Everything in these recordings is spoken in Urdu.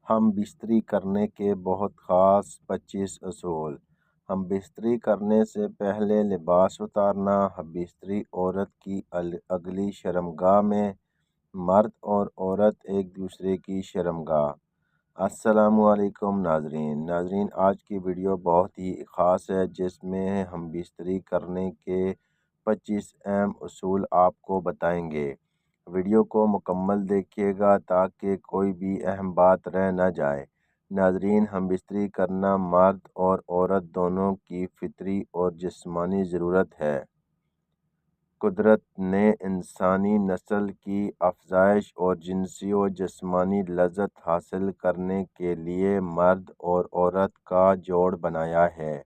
ہم بستری کرنے کے بہت خاص 25 اصول۔ ہم بستری کرنے سے پہلے لباس اتارنا۔ بستری عورت کی اگلی شرمگاہ میں مرد اور عورت ایک دوسرے کی شرمگاہ۔ السلام علیکم ناظرین، آج کی ویڈیو بہت ہی خاص ہے جس میں ہم بستری کرنے کے 25 اہم اصول آپ کو بتائیں گے۔ ویڈیو کو مکمل دیکھیے گا تاکہ کوئی بھی اہم بات رہ نہ جائے۔ ناظرین، ہم بستری کرنا مرد اور عورت دونوں کی فطری اور جسمانی ضرورت ہے۔ قدرت نے انسانی نسل کی افزائش اور جنسی و جسمانی لذت حاصل کرنے کے لیے مرد اور عورت کا جوڑ بنایا ہے۔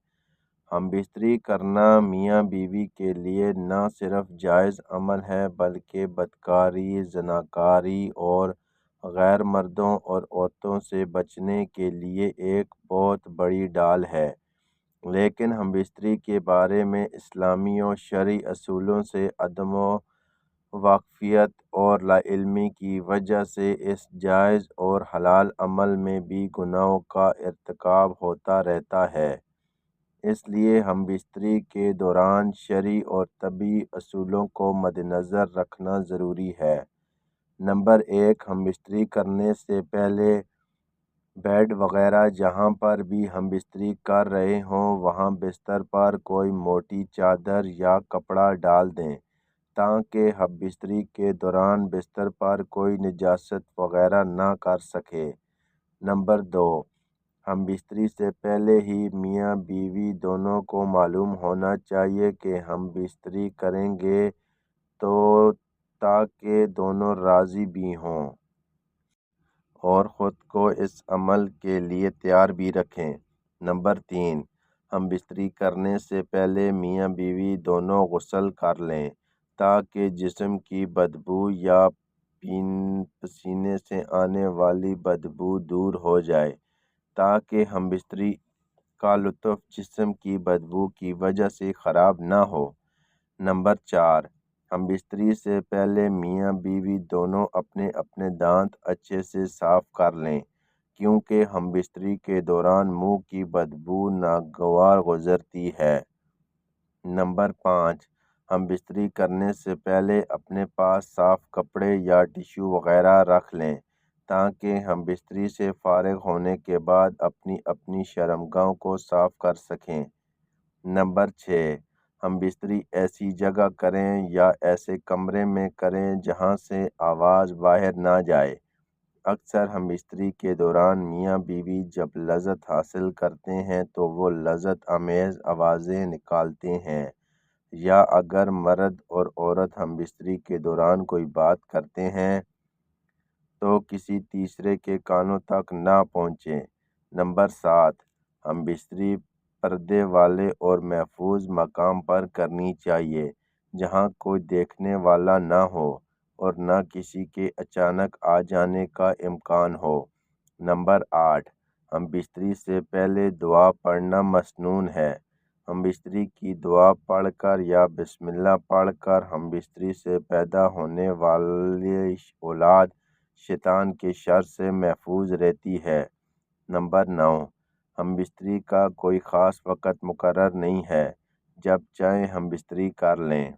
ہم بستری کرنا میاں بیوی کے لیے نہ صرف جائز عمل ہے بلکہ بدکاری، زناکاری اور غیر مردوں اور عورتوں سے بچنے کے لیے ایک بہت بڑی ڈال ہے۔ لیکن ہم بستری کے بارے میں اسلامی و شرعی اصولوں سے عدم واقفیت اور لا علمی کی وجہ سے اس جائز اور حلال عمل میں بھی گناہوں کا ارتکاب ہوتا رہتا ہے۔ اس لیے ہم بستری کے دوران شرعی اور طبی اصولوں کو مدنظر رکھنا ضروری ہے۔ نمبر 1، ہم بستری کرنے سے پہلے بیڈ وغیرہ جہاں پر بھی ہم بستری کر رہے ہوں وہاں بستر پر کوئی موٹی چادر یا کپڑا ڈال دیں تاکہ ہم بستری کے دوران بستر پر کوئی نجاست وغیرہ نہ کر سکے۔ نمبر 2، ہم بستری سے پہلے ہی میاں بیوی دونوں کو معلوم ہونا چاہیے کہ ہم بستری کریں گے تو تاکہ دونوں راضی بھی ہوں اور خود کو اس عمل کے لیے تیار بھی رکھیں۔ نمبر 3، ہم بستری کرنے سے پہلے میاں بیوی دونوں غسل کر لیں تاکہ جسم کی بدبو یا پسینے سے آنے والی بدبو دور ہو جائے تاکہ ہم بستری کا لطف جسم کی بدبو کی وجہ سے خراب نہ ہو۔ نمبر 4، ہم بستری سے پہلے میاں بیوی دونوں اپنے اپنے دانت اچھے سے صاف کر لیں کیونکہ ہم بستری کے دوران منہ کی بدبو ناگوار گزرتی ہے۔ نمبر 5، ہم بستری کرنے سے پہلے اپنے پاس صاف کپڑے یا ٹشو وغیرہ رکھ لیں تاکہ ہم بستری سے فارغ ہونے کے بعد اپنی اپنی شرمگاہوں کو صاف کر سکیں۔ نمبر 6، ہم بستری ایسی جگہ کریں یا ایسے کمرے میں کریں جہاں سے آواز باہر نہ جائے۔ اکثر ہم بستری کے دوران میاں بیوی جب لذت حاصل کرتے ہیں تو وہ لذت آمیز آوازیں نکالتے ہیں، یا اگر مرد اور عورت ہم بستری کے دوران کوئی بات کرتے ہیں تو کسی تیسرے کے کانوں تک نہ پہنچے۔ نمبر 7، ہم بستری پردے والے اور محفوظ مقام پر کرنی چاہیے جہاں کوئی دیکھنے والا نہ ہو اور نہ کسی کے اچانک آ جانے کا امکان ہو۔ نمبر 8، ہم بستری سے پہلے دعا پڑھنا مسنون ہے۔ ہم بستری کی دعا پڑھ کر یا بسم اللہ پڑھ کر ہم بستری سے پیدا ہونے والی اولاد شیطان کے شر سے محفوظ رہتی ہے۔ نمبر 9، ہم بستری کا کوئی خاص وقت مقرر نہیں ہے، جب چاہیں ہم بستری کر لیں۔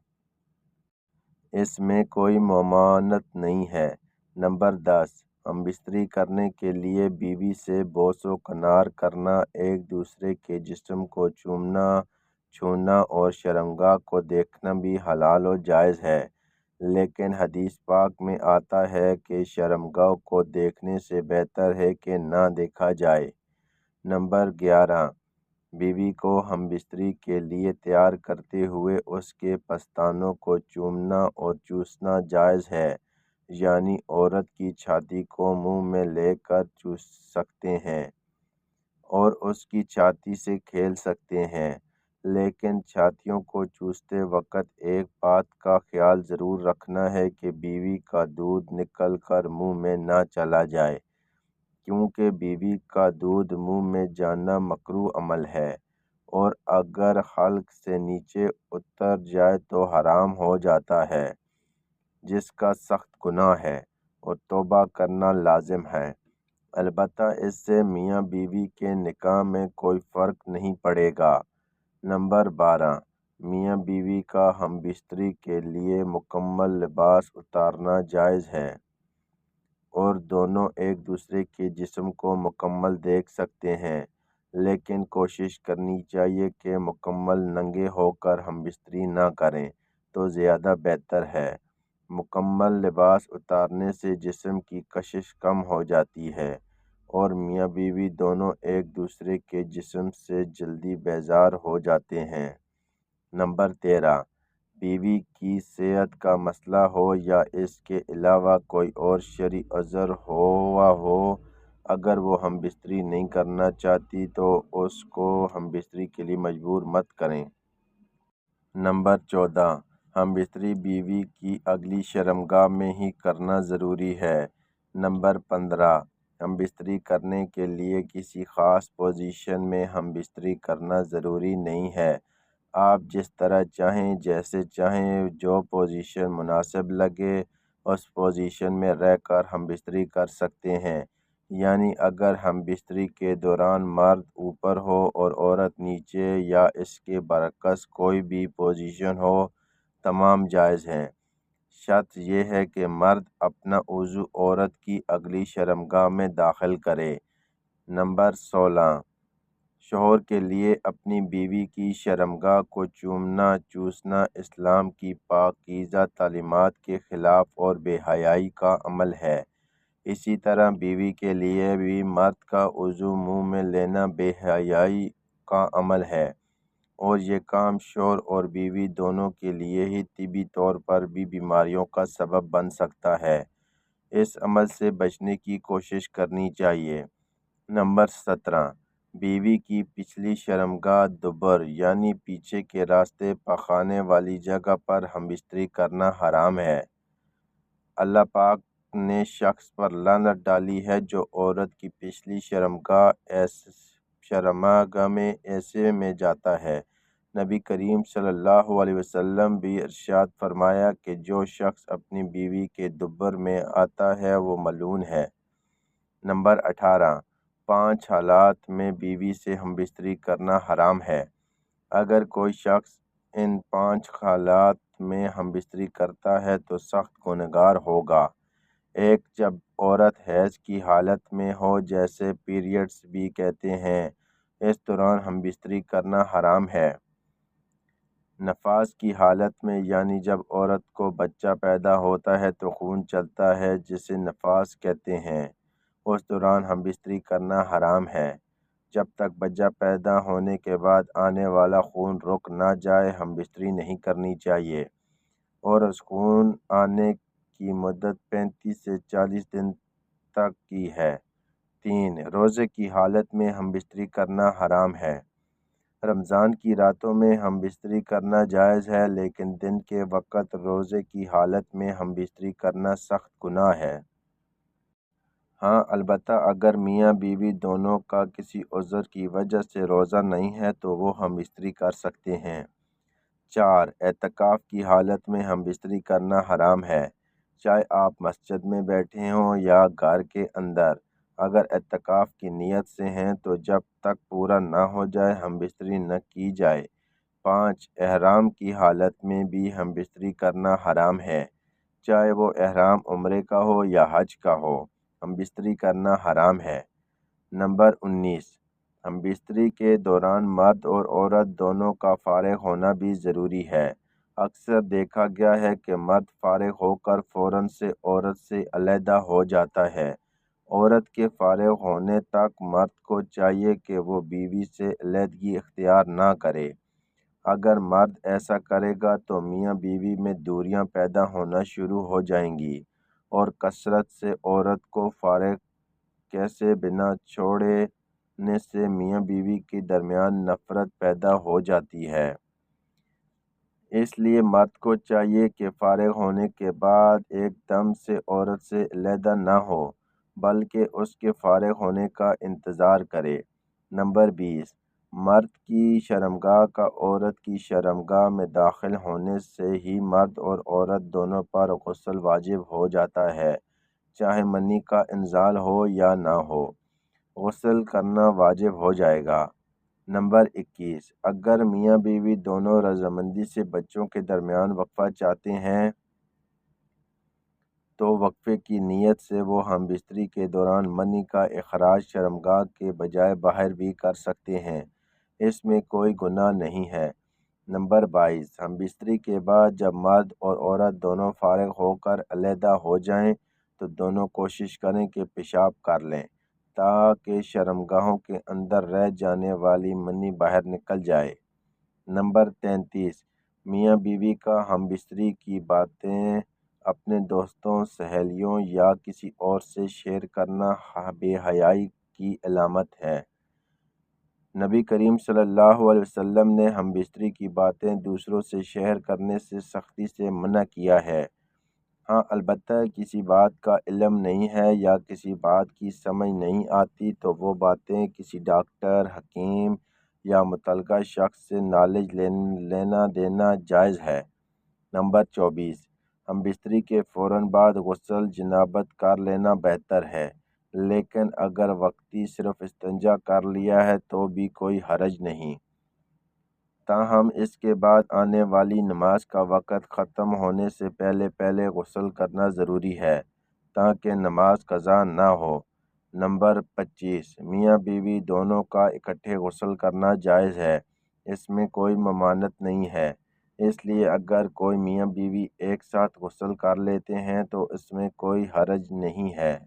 اس میں کوئی ممانعت نہیں ہے۔ نمبر 10، ہم بستری کرنے کے لیے بیوی سے بوس و کنار کرنا، ایک دوسرے کے جسم کو چومنا، چھونا اور شرمگاہ کو دیکھنا بھی حلال و جائز ہے، لیکن حدیث پاک میں آتا ہے کہ شرمگاہ کو دیکھنے سے بہتر ہے کہ نہ دیکھا جائے۔ نمبر 11، بیوی کو ہم بستری کے لیے تیار کرتے ہوئے اس کے پستانوں کو چومنا اور چوسنا جائز ہے، یعنی عورت کی چھاتی کو منہ میں لے کر چوس سکتے ہیں اور اس کی چھاتی سے کھیل سکتے ہیں، لیکن چھاتیوں کو چوستے وقت ایک بات کا خیال ضرور رکھنا ہے کہ بیوی کا دودھ نکل کر منہ میں نہ چلا جائے، کیونکہ بیوی کا دودھ منہ میں جانا مکروہ عمل ہے اور اگر حلق سے نیچے اتر جائے تو حرام ہو جاتا ہے، جس کا سخت گناہ ہے اور توبہ کرنا لازم ہے۔ البتہ اس سے میاں بیوی کے نکاح میں کوئی فرق نہیں پڑے گا۔ نمبر 12، میاں بیوی کا ہم بستری کے لیے مکمل لباس اتارنا جائز ہے اور دونوں ایک دوسرے کے جسم کو مکمل دیکھ سکتے ہیں، لیکن کوشش کرنی چاہیے کہ مکمل ننگے ہو کر ہم بستری نہ کریں تو زیادہ بہتر ہے۔ مکمل لباس اتارنے سے جسم کی کشش کم ہو جاتی ہے اور میاں بیوی دونوں ایک دوسرے کے جسم سے جلدی بیزار ہو جاتے ہیں۔ نمبر 13، بیوی کی صحت کا مسئلہ ہو یا اس کے علاوہ کوئی اور شرعی عذر ہوا ہو، اگر وہ ہم بستری نہیں کرنا چاہتی تو اس کو ہم بستری کے لیے مجبور مت کریں۔ نمبر 14، ہم بستری بیوی کی اگلی شرمگاہ میں ہی کرنا ضروری ہے۔ نمبر 15، ہم بستری کرنے کے لیے کسی خاص پوزیشن میں ہم بستری کرنا ضروری نہیں ہے۔ آپ جس طرح چاہیں، جیسے چاہیں، جو پوزیشن مناسب لگے اس پوزیشن میں رہ کر ہم بستری کر سکتے ہیں، یعنی اگر ہم بستری کے دوران مرد اوپر ہو اور عورت نیچے یا اس کے برعکس کوئی بھی پوزیشن ہو، تمام جائز ہیں۔ شرط یہ ہے کہ مرد اپنا عضو عورت کی اگلی شرمگاہ میں داخل کرے۔ نمبر 16، شوہر کے لیے اپنی بیوی کی شرمگاہ کو چومنا چوسنا اسلام کی پاکیزہ تعلیمات کے خلاف اور بے حیائی کا عمل ہے۔ اسی طرح بیوی کے لیے بھی مرد کا عضو منہ میں لینا بے حیائی کا عمل ہے، اور یہ کام شوہر اور بیوی دونوں کے لیے ہی طبی طور پر بھی بیماریوں کا سبب بن سکتا ہے۔ اس عمل سے بچنے کی کوشش کرنی چاہیے۔ نمبر 17، بیوی کی پچھلی شرمگاہ دبر یعنی پیچھے کے راستے پخانے والی جگہ پر ہم بستری کرنا حرام ہے۔ اللہ پاک نے شخص پر لعنت ڈالی ہے جو عورت کی پچھلی شرمگاہ میں ایسے جاتا ہے۔ نبی کریم صلی اللہ علیہ وسلم بھی ارشاد فرمایا کہ جو شخص اپنی بیوی کے دبر میں آتا ہے وہ ملعون ہے۔ نمبر 18، 5 حالات میں بیوی سے ہم بستری کرنا حرام ہے۔ اگر کوئی شخص ان 5 حالات میں ہم بستری کرتا ہے تو سخت گنہگار ہوگا۔ 1، جب عورت حیض کی حالت میں ہو، جسے پیریڈز بھی کہتے ہیں، اس دوران ہم بستری کرنا حرام ہے۔ نفاس کی حالت میں، یعنی جب عورت کو بچہ پیدا ہوتا ہے تو خون چلتا ہے جسے نفاس کہتے ہیں، اس دوران ہم بستری کرنا حرام ہے۔ جب تک بچہ پیدا ہونے کے بعد آنے والا خون رک نہ جائے ہم بستری نہیں کرنی چاہیے، اور اس خون آنے کی مدت 35 سے 40 دن تک کی ہے۔ 3، روزے کی حالت میں ہم بستری کرنا حرام ہے۔ رمضان کی راتوں میں ہم بستری کرنا جائز ہے، لیکن دن کے وقت روزے کی حالت میں ہم بستری کرنا سخت گناہ ہے۔ ہاں، البتہ اگر میاں بیوی دونوں کا کسی عذر کی وجہ سے روزہ نہیں ہے تو وہ ہم بستری کر سکتے ہیں۔ 4، اعتکاف کی حالت میں ہم بستری کرنا حرام ہے، چاہے آپ مسجد میں بیٹھے ہوں یا گھر کے اندر۔ اگر اعتکاف کی نیت سے ہیں تو جب تک پورا نہ ہو جائے ہم بستری نہ کی جائے۔ 5، احرام کی حالت میں بھی ہم بستری کرنا حرام ہے، چاہے وہ احرام عمرے کا ہو یا حج کا ہو، ہم بستری کرنا حرام ہے۔ نمبر 19، ہم بستری کے دوران مرد اور عورت دونوں کا فارغ ہونا بھی ضروری ہے۔ اکثر دیکھا گیا ہے کہ مرد فارغ ہو کر فوراً سے عورت سے علیحدہ ہو جاتا ہے۔ عورت کے فارغ ہونے تک مرد کو چاہیے کہ وہ بیوی سے علیحدگی اختیار نہ کرے۔ اگر مرد ایسا کرے گا تو میاں بیوی میں دوریاں پیدا ہونا شروع ہو جائیں گی، اور کثرت سے عورت کو فارغ کیے بنا چھوڑنے سے میاں بیوی کے درمیان نفرت پیدا ہو جاتی ہے۔ اس لیے مرد کو چاہیے کہ فارغ ہونے کے بعد ایک دم سے عورت سے علیحدہ نہ ہو، بلکہ اس کے فارغ ہونے کا انتظار کرے۔ نمبر 20، مرد کی شرمگاہ کا عورت کی شرمگاہ میں داخل ہونے سے ہی مرد اور عورت دونوں پر غسل واجب ہو جاتا ہے، چاہے منی کا انزال ہو یا نہ ہو، غسل کرنا واجب ہو جائے گا۔ نمبر 21، اگر میاں بیوی دونوں رضامندی سے بچوں کے درمیان وقفہ چاہتے ہیں تو وقفے کی نیت سے وہ ہم بستری کے دوران منی کا اخراج شرمگاہ کے بجائے باہر بھی کر سکتے ہیں، اس میں کوئی گناہ نہیں ہے۔ نمبر 22، ہم بستری کے بعد جب مرد اور عورت دونوں فارغ ہو کر علیحدہ ہو جائیں تو دونوں کوشش کریں کہ پیشاب کر لیں تاکہ شرمگاہوں کے اندر رہ جانے والی منی باہر نکل جائے۔ نمبر 33، میاں بیوی کا ہم بستری کی باتیں اپنے دوستوں، سہیلیوں یا کسی اور سے شیئر کرنا بے حیائی کی علامت ہے۔ نبی کریم صلی اللہ علیہ وسلم نے ہم بستری کی باتیں دوسروں سے شیئر کرنے سے سختی سے منع کیا ہے۔ ہاں، البتہ کسی بات کا علم نہیں ہے یا کسی بات کی سمجھ نہیں آتی تو وہ باتیں کسی ڈاکٹر، حکیم یا متعلقہ شخص سے نالج لینا دینا جائز ہے۔ نمبر 24، ہم بستری کے فوراً بعد غسل جنابت کر لینا بہتر ہے، لیکن اگر وقتی صرف استنجا کر لیا ہے تو بھی کوئی حرج نہیں۔ تاہم اس کے بعد آنے والی نماز کا وقت ختم ہونے سے پہلے غسل کرنا ضروری ہے تاکہ نماز قضا نہ ہو۔ نمبر 25، میاں بیوی دونوں کا اکٹھے غسل کرنا جائز ہے، اس میں کوئی ممانعت نہیں ہے، اس لیے اگر کوئی میاں بیوی ایک ساتھ غسل کر لیتے ہیں تو اس میں کوئی حرج نہیں ہے۔